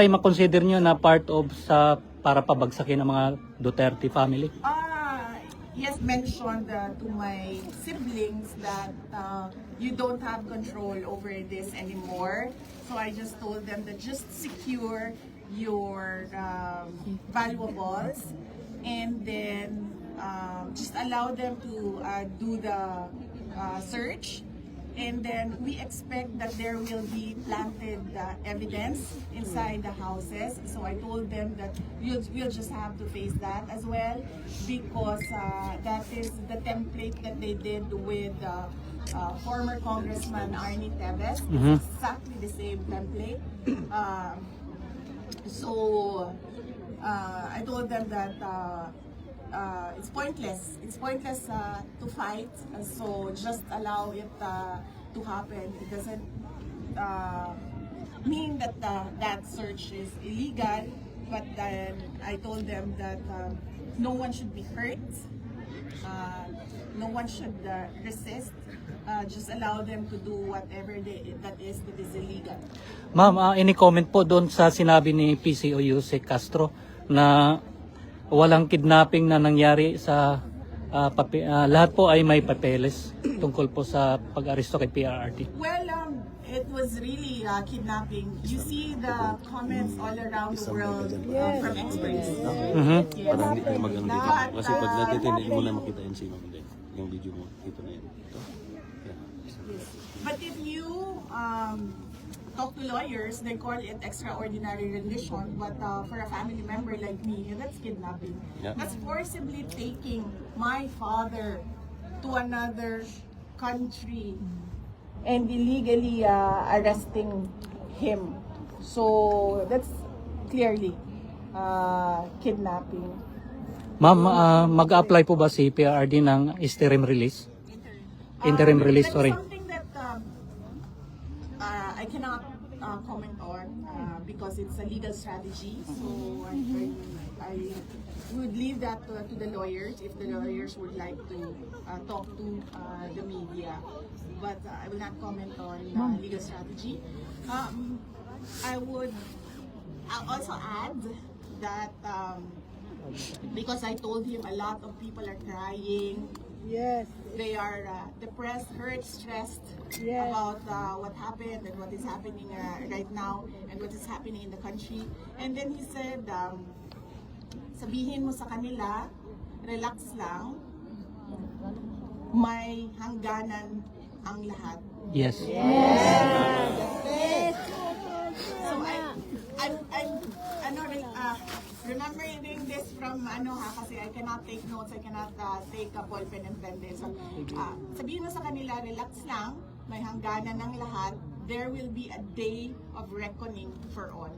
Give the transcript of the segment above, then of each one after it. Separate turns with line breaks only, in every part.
Ay makonsider nyo na part of sa para pabagsakin ang mga Duterte family?
Yes, mentioned to my siblings that you don't have control over this anymore. So I just told them that just secure your valuables and then just allow them to do the search. And then we expect that there will be planted evidence inside the houses. So I told them that we'll just have to face that as well because that is the template that they did with former Congressman Arnie Teves. It's exactly the same template. So I told them that it's pointless. It's pointless to fight. So just allow it to happen. It doesn't mean that that search is illegal. But then I told them that no one should be hurt. No one should resist. Just allow them to do whatever that is illegal.
Ma'am, any comment po doon sa sinabi ni PCO Yusek Castro na walang kidnapping na nangyari sa lahat po ay may papeles tungkol po sa pag-aresto kay PRRD?
Well, it was really kidnapping. You see the comments all around the world from experts.
Parang hindi tayo mag-ano dito. Kasi pag natin, hindi mo lang makita yun si Ma'am din. Yung video mo, ito na yun. Ito. Yeah.
But if you talk to lawyers, they call it extraordinary rendition. But for a family member like me, that's kidnapping.
Yeah.
That's forcibly taking my father to another country and illegally arresting him. So that's clearly kidnapping.
Ma'am, mag-apply po ba si PRRD ng interim release? Interim release,
That's
sorry.
something that I cannot comment on because it's a legal strategy. So I would leave that to the lawyers if the lawyers would like to talk to the media. But I will not comment on legal strategy. I'll also add that because I told him a lot of people are crying.
Yes.
They are depressed, hurt, stressed
Yes.
about what happened and what is happening right now and what is happening in the country. And then he said, sabihin mo sa kanila, relax lang, may hangganan ang lahat.
Yes.
So remembering this from kasi I cannot take notes, I cannot take a ball pen and pen din. So sabihin mo sa kanila, relax lang, may hangganan ng lahat. There will be a day of reckoning for all.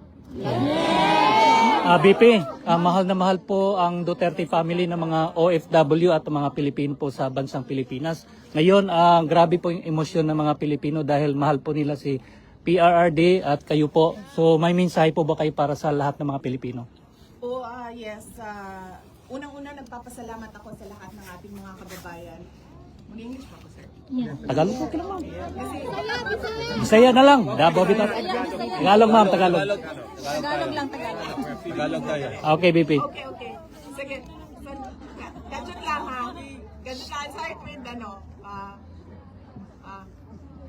BP, mahal na mahal po ang Duterte family ng mga OFW at mga Pilipino po sa bansang Pilipinas. Ngayon, grabe po yung emosyon ng mga Pilipino dahil mahal po nila si PRRD at kayo po. So may mensahe po ba kayo para sa lahat ng mga Pilipino?
Yes. Unang-una, nagpapasalamat ako sa lahat ng ating mga kababayan. Mag-English pa ako, sir.
Tagalog? Okay lang, ma'am. Bisaya na lang. Davao Bitat. Tagalog, ma'am. Tagalog.
Tagalog lang, Tagalog.
Tagalog tayo.
Okay, BP.
Okay. Sige. So, ganun lang ha. Ganun lang. Sorry with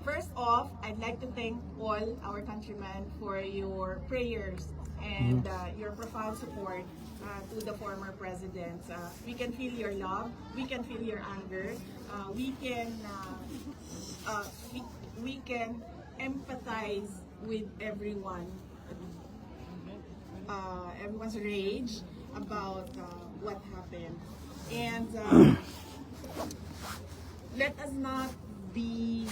first off, I'd like to thank all our countrymen for your prayers and your profound support to the former presidents. We can feel your love. We can feel your anger. We can empathize with everyone. Everyone's rage about what happened. And let us not be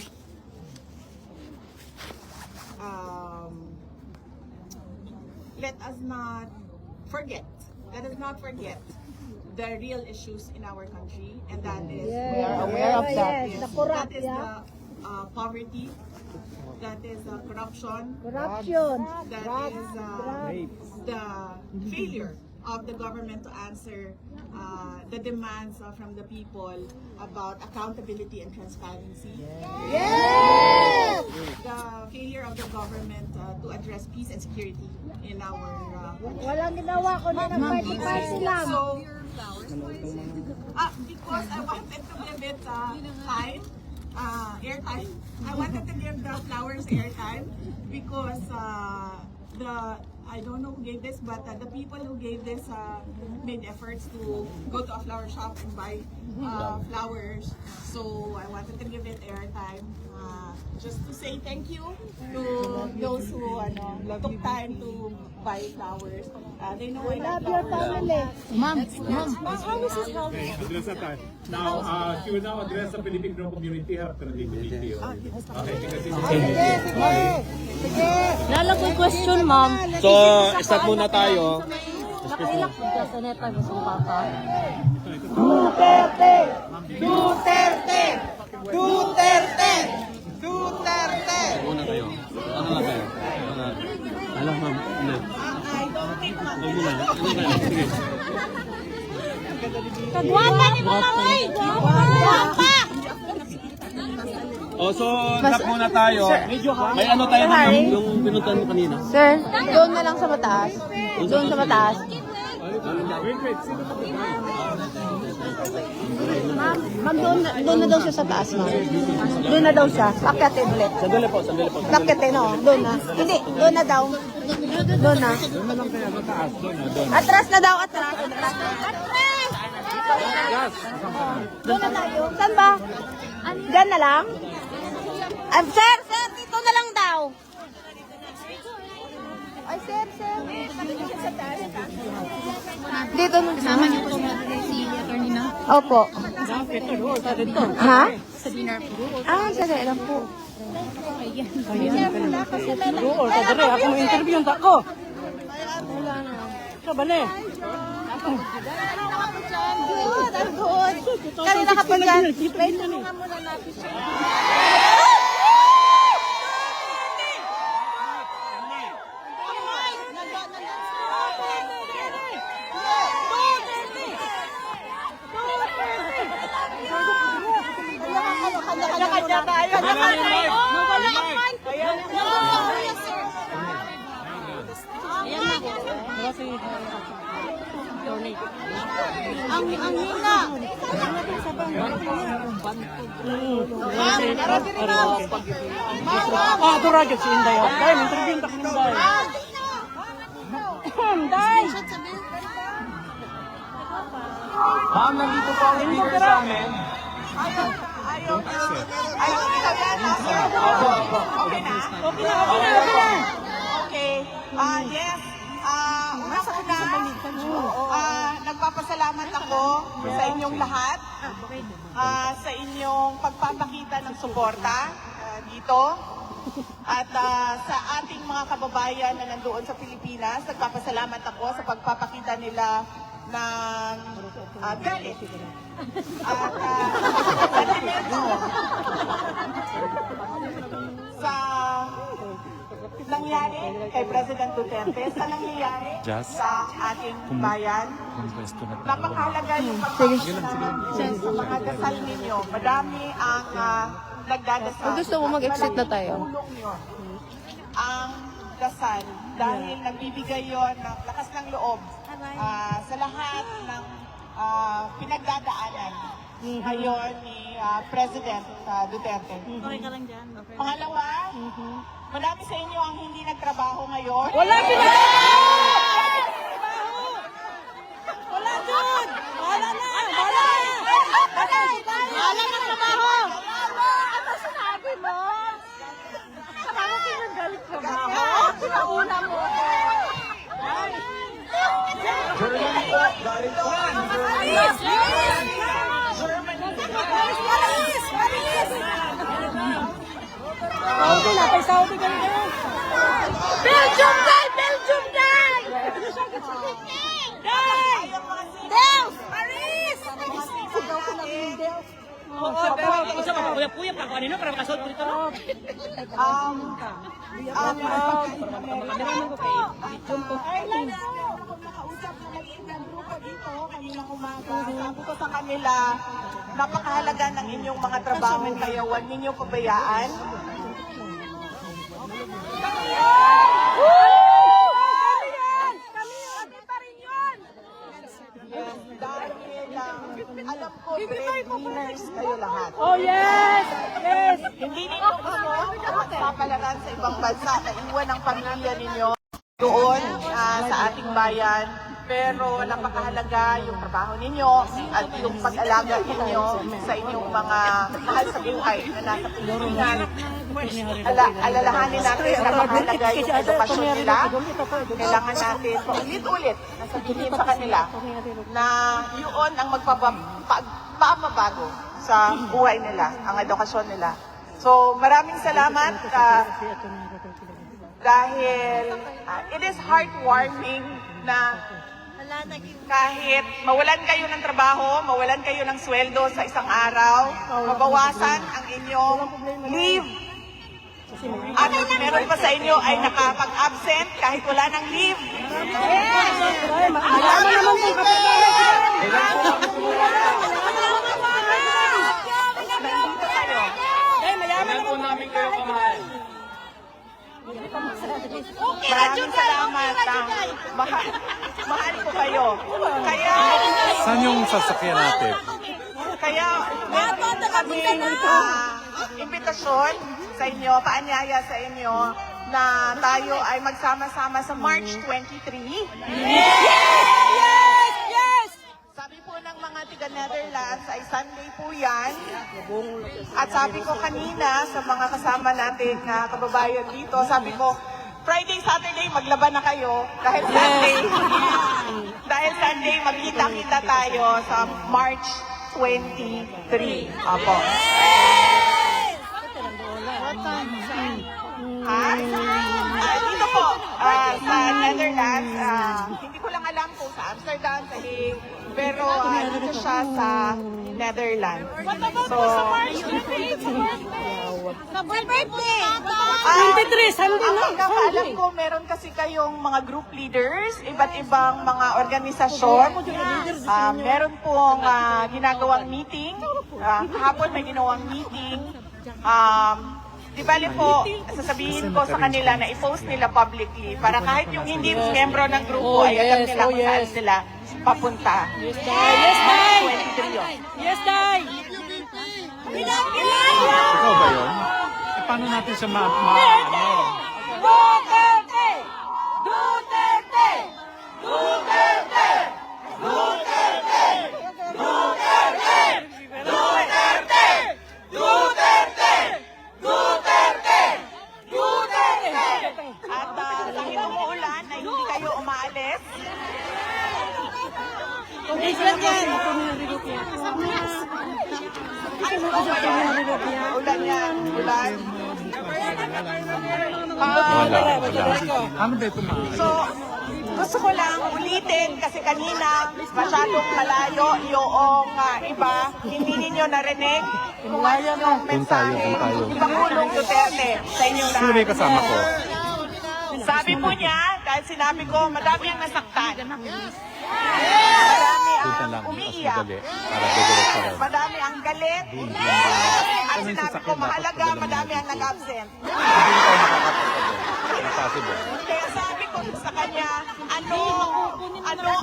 let us not forget the real issues in our country, and that is
We are aware of that.
Yes,
The corrupt,
that is the poverty, that is corruption,
Corruption.
that is the failure of the government to answer the demands from the people about accountability and transparency.
Yes!
The failure of the government to address peace and security in our
Walang ginawa ko na ng party lang.
So, because I wanted to give it time, airtime. I wanted to give the flowers airtime because I don't know who gave this, but the people who gave this made efforts to go to a flower shop and buy flowers. So I wanted to give it airtime. Just to say thank you to those who took time to buy flowers. They know I
Love
love
your
flowers.
family.
How is this helping?
Address that time. Now, she will now address the Filipino community after the video. Okay, because it's
Sige, sige. Sige.
Lala ko question, ma'am.
So, start muna tayo.
Nakailak po ka sa neta gusto ko papa.
Duterte! Duterte! Duterte! Duterte!
Muna kayo. Ano lang kayo? Alam ma'am. Hindi.
I don't think
Huwag muna. Ano kayo? Sige.
Kagwapa ni Mama May! Gwapa!
So, start muna tayo. May ano tayo na yung pinuntan mo kanina.
Sir, doon na lang sa mataas. Doon sa mataas. Ma'am, doon na daw siya sa taas, ma'am. Doon na daw siya. Akyatin ulit.
Sandali po, sandali po.
Akyatin, no? Doon na. Hindi, doon na daw. Doon na. Atras na daw, atras. Atras! Doon na tayo. Saan ba? Diyan na lang? Sir, dito na lang daw. Ay, sir. Dito na. Kasama niyo po si attorney na? Opo. Ha? Sa dinner po. Sa dinner po.
Oo, sadari, ako mo interview yung tako. Kabali.
Good. Kanina ka pa dyan. Wait, tulungan muna natin siya. Kanya-kanya tayo. Ang hina.
Ito radyo si Inday. Dahil, interview yung tako ng Inday. Inday!
Ma'am, nandito po ang speaker sa amin.
Okay. Yes. Una sa una, nagpapasalamat ako sa inyong lahat, sa inyong pagpapakita ng suporta dito. At sa ating mga kababayan na nandoon sa Pilipinas, nagpapasalamat ako sa pagpapakita nila ng galit. At sa nangyari kay President Duterte, sa nangyayari sa ating bayan. Napakahalaga yung pagpapakita sa mga dasal ninyo. Madami ang nagdadasal.
Gusto mo mag-exit na tayo?
Ang dasal dahil nagbibigay yon ng lakas ng loob sa lahat ng pinagdadaanan ngayon ni President Duterte. Pangalawa, marami sa inyo ang hindi nagtrabaho ngayon.
Wala pinag- Wala dyan! Wala na! Wala! Wala na trabaho! Ano sinabi mo? Saka pinagalit trabaho? Pinauna mo! Saudi ka rin. Belgium guy! Belgium guy! Deus! Paris! Sigaw ko lang yung Deus.
Isa pa, kuya-kuya pa. Kung ano para makasol po dito.
Makausap na nila, napakahalaga ng inyong mga trabaho, kaya huwag ninyong pabayaan. Yes, dahil alam ko, breadwinners kayo lahat.
Oh, yes! Yes!
Hindi ninyo gusto magpapalaran sa ibang bansa na iwan ang pamilya ninyo doon sa ating bayan. Pero napakahalaga yung trabaho ninyo at yung pag-alaga ninyo sa inyong mga mahal sa buhay na nasa Pilipinas. Alalahanin natin na mahalaga yung edukasyon nila. Kailangan natin paulit-ulit na sabihin sa kanila na yun ang magpapabago sa buhay nila, ang edukasyon nila. So maraming salamat dahil it is heartwarming na kahit mawalan kayo ng trabaho, mawalan kayo ng sweldo sa isang araw, mabawasan ang inyong leave. At meron pa sa inyo ay nakapag-absent kahit wala ng leave. Maraming salamat. Mahal ko kayo. Kaya,
Saan yung sasakyan natin?
kaya meron kaming imbitasyon sa inyo, paanyaya sa inyo na tayo ay magsama-sama sa March 23. Sabi po ng mga tiga-Netherlands ay Sunday po yan. At sabi ko kanina sa mga kasama nating kababayan dito, sabi ko, Friday, Saturday, maglaban na kayo. Dahil Sunday, magkita-kita tayo sa March 23. Apo. Dito po, sa Netherlands, hindi ko lang alam kung sa Amsterdam, sa Hague, pero dito siya sa Netherlands. So,
birthday! 23, Sunday
ang
na.
pagkakaalam ko, meron kasi kayong mga group leaders, iba't ibang mga organisasyon. Meron pong ginagawang meeting. Kahapon may ginawang meeting. Di bali po, sasabihin ko sa kanila na i-post nila publicly para kahit yung hindi miyembro ng grupo ay alam nila kung saan sila papunta.
Yes, Day!
23 yun.
Yes, Day!
Ikaw ba yun? Paano natin siya
Duterte! Duterte! Duterte! Duterte! Duterte! Duterte! Duterte! Duterte! Duterte!
At dahil umuulan ay hindi kayo umaalis.
Ilan yan?
Ulan yan. Ulan.
Ano ba ito
So, gusto ko lang ulitin kasi kanina masyadong malayo yung iba, hindi ninyo narinig kung ano yung mensahe ni Pangulong Duterte sa inyong lahat.
Sino may kasama ko?
Sabi po niya, dahil sinabi ko, madami ang nasaktan. Madami ang umiiyak. Madami ang galit. At sinabi ko, mahalaga, madami ang nag-absent. Kaya sabi ko sa kanya, ano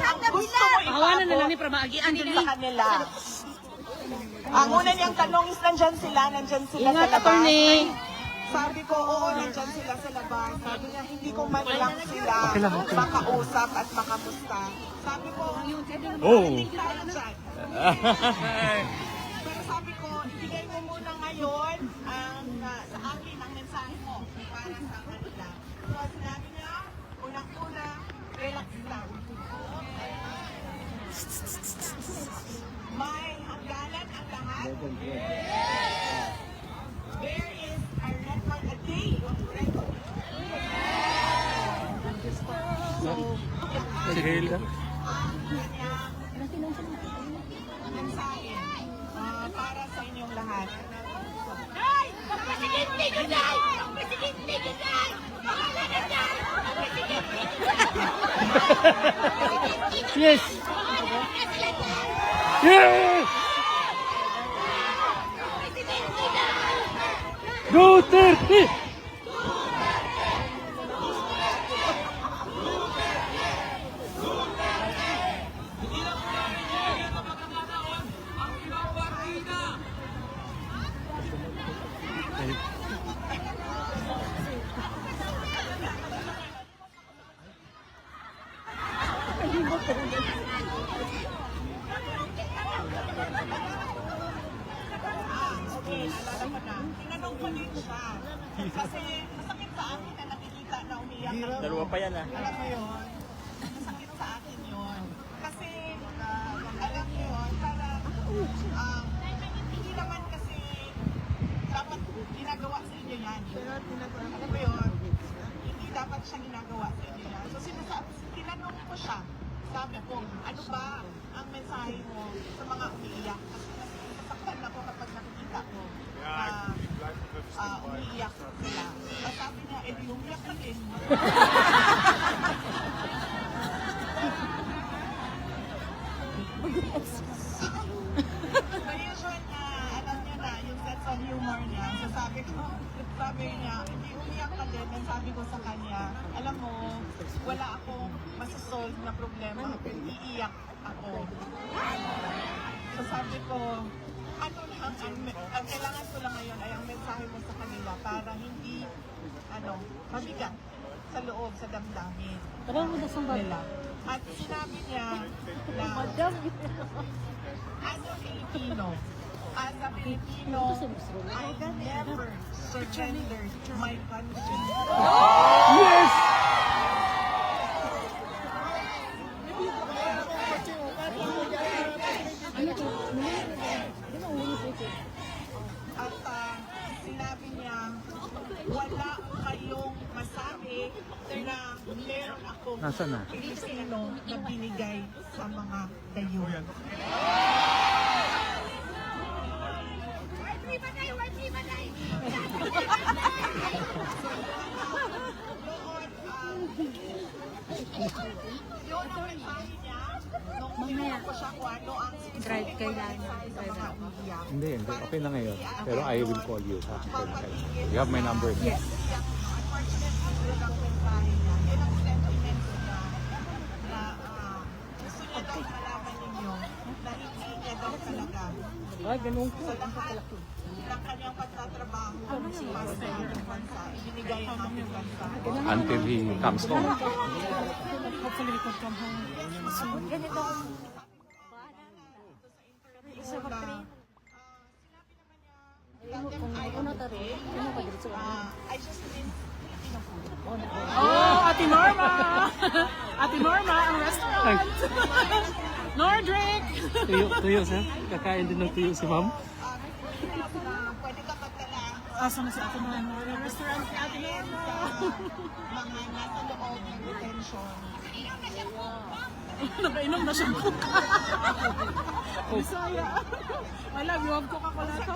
ang gusto mo ipako sa kanila? Ang una niyang tanong is, nandyan sila sa labas. Sabi ko, oo, nandyan sila sa labas. Sabi niya, hindi ko man lang sila makausap at makamusta. Sabi ko, hindi tayo dyan. Pero sabi ko, ibigay mo muna ngayon sa akin ang mensahe mo para sa kanila. So, sinabi niya, unang-una, relax lang. May hangganan ang lahat. There is a record, a day of record.
Si Hela.
Mensahe para sa inyong lahat.
Yes! Yes! Duterte!
Tinanong ko din siya. Kasi masakit sa akin na nakikita na umiyak.
Dalawa pa yan ah.
Alam mo yun? Masakit sa akin yun. Kasi, alam mo yun, parang, hindi naman kasi dapat ginagawa sa inyo yan. Alam mo yun? Hindi dapat siya ginagawa sa inyo yan. So, tinanong ko siya. Sabi ko, ano ba ang mensahe mo sa mga umiiyak? Kasi nasasaktan ako kapag nakikita ko. Umiiyak sila. At sabi niya, umiiyak na din. So usual na, alam niya na, yung sense of humor niya. So sabi niya, hindi umiyak ka din. And sabi ko sa kanya, alam mo, wala akong masasolve na problema kung iiyak ako. So sabi ko, ang kailangan ko lang ngayon ay ang mensahe mo sa kanila para hindi, mabigat sa loob, sa damdamin nila. At sinabi niya na, as a Filipino, I never surrendered my country.
Yes!
At sinabi niya, wala kayong masabi na meron akong Pilipino na binigay sa mga dayon. Yun ang mensahe niya nung tinanong ko siya kung ano ang drive kailangan sa mga umiiyak.
Hindi. Okay na ngayon. Pero I will call you. You have my number.
Yes. Unfortunately, yun ang mensahe niya. Yun ang sentiment niya na gusto niya daw malaman ninyo na hindi niya daw talaga. Sa lahat ng kanyang pagtatrabaho para sa ating bansa, ibinigay ang ating bansa.
Until he comes home.
I just didn't
Oh, Ate Norma! Ate Norma, ang restaurant! Nordrick!
Tuyo, sir. Kakain din ng tuyo si ma'am.
pwede ka magdala
Asa na si Ate Norma? Ang restaurant ni Ate Norma!
mga nasa loob ng detention.
Nakainom na siyang kuka. Bisaya. I love you. Huwag Coca-Cola to.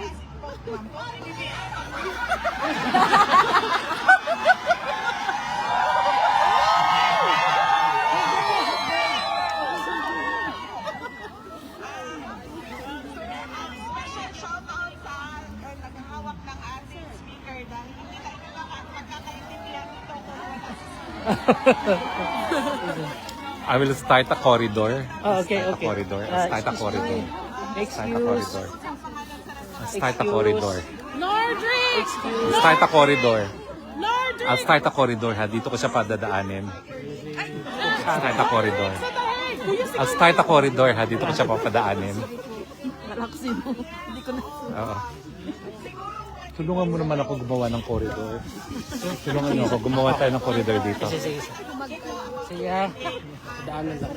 Special shout out sa naghahawak ng ating speaker dahil hindi tayo lang magkakaintindihan nito kung
I will start a corridor.
Okay.
Corridor. Start a corridor.
Excuse.
Start a corridor.
Nordrick!
Start a corridor.
Nordrick!
I'll start a corridor ha. Dito ko siya padadaanin. Start a corridor. I'll start a corridor ha. Dito ko siya papadaanin.
Relaxin mo. Hindi ko na.
Oo. Tulungan mo naman ako gumawa ng corridor. Tulungan niyo ako gumawa tayo ng corridor dito.
Sige ha. Daanan lang.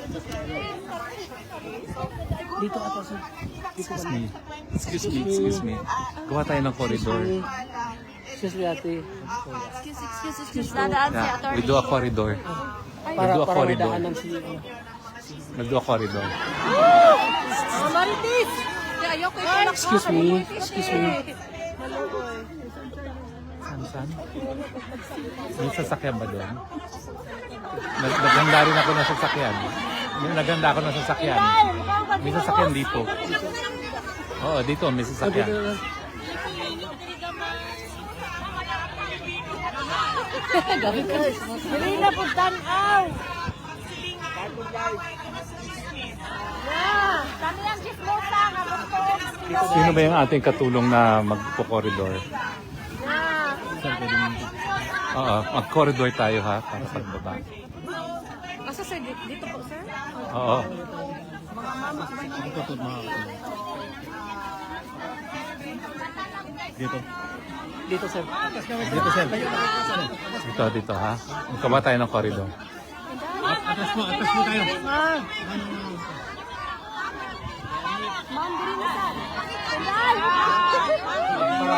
Dito ka sir.
Excuse me. Gawa tayo ng corridor.
Excuse me ate.
Excuse. Dadaan si
Yeah, we
attorney.
do a corridor.
Para
do a
para
corridor.
daanan si
We'll do a corridor.
Oh, Maritis! Ayoko ito na.
Excuse me.
San? May sasakyan ba doon? Naganda rin ako ng sasakyan. Naganda ako ng sasakyan. May sasakyan dito. Oo, dito may sasakyan.
Dili na po tanaw. Yeah, kami ang chismosa nga gusto.
Sino ba yung ating katulong na magpo-corridor?
Yeah.
Oo, mag-corridor tayo ha, para pagbaba.
Asa sir, dito po sir?
Oo.
Dito sir. Dito sir.
Dito ha. Magkaba tayo ng corridor.
Atras mo tayo.
Ma'am, dili na sir.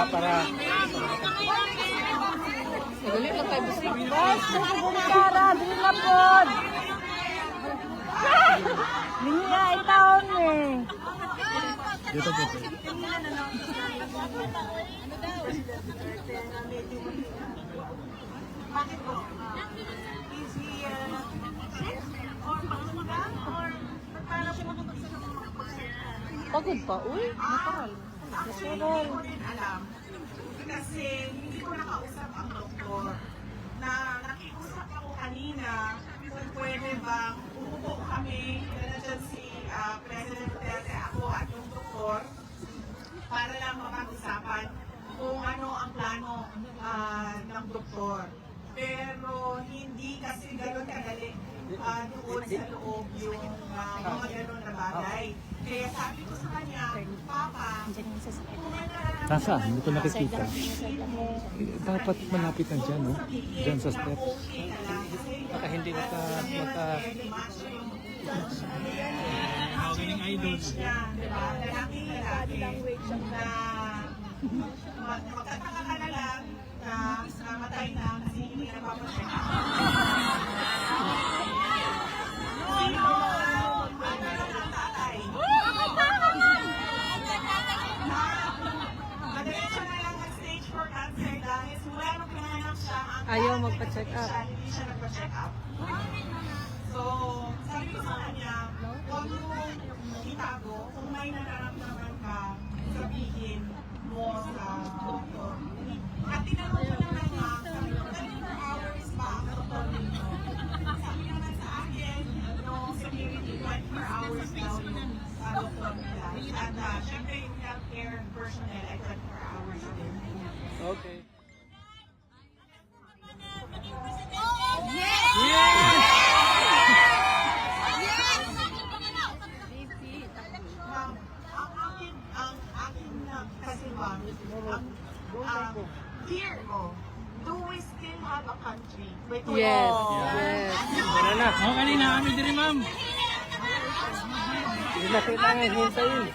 Para.
Nagulit lang tayo busing. Yes, Bumikara, dili na po. Linya, itaon eh.
Dito po.
Pagod pa, uy. Natural. Natural.
Alam. Kasi hindi ko nakausap ang doktor. Na nakiusap ako kanina kung pwede bang umupo kami, nandiyan si President Duterte, ako at yung doktor, para lang mapag-usapan kung ano ang plano ng doktor. Pero hindi kasi gano'n kadali doon sa loob yung mga gano'n na bagay. Kaya sabi ko sa kanya, Papa, kung may nararamdaman
Nasaan? Hindi ko nakikita. Dapat malapit na dyan, no? Dyan sa step.
Baka hindi Magaling idols.
Magtataka ka na lang na namatay na kasi hindi na papacheck up. Sino ang tatay? Madiretso na lang ang stage 4 cancer dahil simula nung pinanganak siya,
Ayaw magpa-check up.
hindi siya nagpa-check up. So, sabi ko sa kanya, huwag mong itago kung may nararamdaman ka, sabihin mo sa doktor. At tinanong ko naman sabi ko, 24 hours pa ang doktor nito. Sabi naman sa akin, no, security, 24 hours daw yung doktor nila. At syempre yung healthcare personnel ay 24 hours din.
Okay.
Ma'am, ang akin na kasi ma'am, ang fear ko, do we still have a country? Wait,
Yes.
Yes.
Tara na. Oh, kanina kami diri, ma'am. Hindi na kailangan hintayin.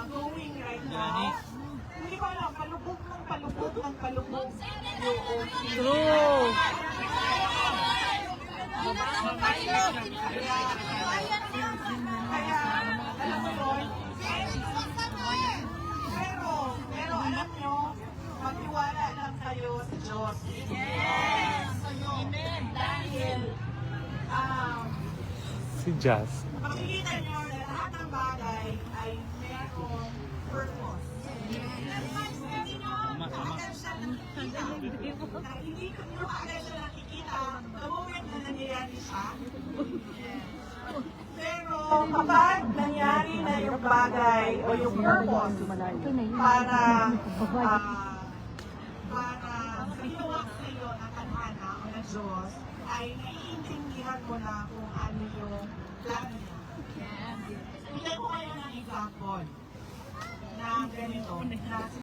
Going right now, hindi ko alam, palubog yung
True.
kaya, alam mo yun, pero alam nyo, magtiwala lang kayo sa Diyos. Yes! Amen! Dahil,
Si Jazz.
makikita nyo na lahat ng bagay ay merong purpose. Hindi ko nyo agad siya nakikita the moment na nangyayari siya. Pero kapag nangyari na yung bagay o yung purpose para ginawa sa iyo ng tadhana o ng Diyos, ay naiintindihan mo na kung ano yung plano niya. Bigyan ko kayo ng example na ganito, na